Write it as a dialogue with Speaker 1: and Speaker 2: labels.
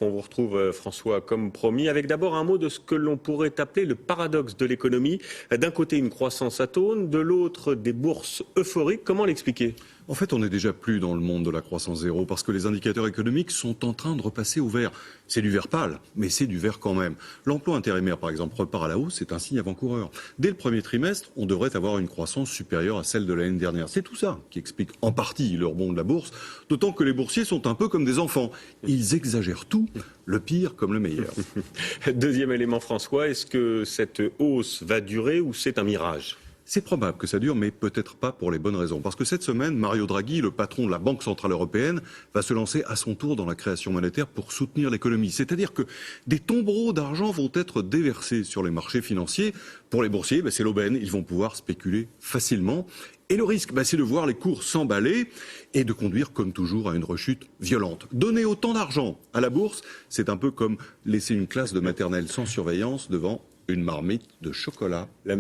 Speaker 1: On vous retrouve, François, comme promis, avec d'abord un mot de ce que l'on pourrait appeler le paradoxe de l'économie. D'un côté, une croissance atone, de l'autre, des bourses euphoriques. Comment l'expliquer ?
Speaker 2: En fait, on n'est déjà plus dans le monde de la croissance zéro parce que les indicateurs économiques sont en train de repasser au vert. C'est du vert pâle, mais c'est du vert quand même. L'emploi intérimaire, par exemple, repart à la hausse, c'est un signe avant-coureur. Dès le premier trimestre, on devrait avoir une croissance supérieure à celle de l'année dernière. C'est tout ça qui explique en partie le rebond de la bourse, d'autant que les boursiers sont un peu comme des enfants. Ils exagèrent tout, le pire comme le meilleur.
Speaker 1: Deuxième élément, François, est-ce que cette hausse va durer ou c'est un mirage ?
Speaker 2: C'est probable que ça dure, mais peut-être pas pour les bonnes raisons. Parce que cette semaine, Mario Draghi, le patron de la Banque Centrale Européenne, va se lancer à son tour dans la création monétaire pour soutenir l'économie. C'est-à-dire que des tombereaux d'argent vont être déversés sur les marchés financiers. Pour les boursiers, c'est l'aubaine, ils vont pouvoir spéculer facilement. Et le risque, c'est de voir les cours s'emballer et de conduire, comme toujours, à une rechute violente. Donner autant d'argent à la bourse, c'est un peu comme laisser une classe de maternelle sans surveillance devant une marmite de chocolat.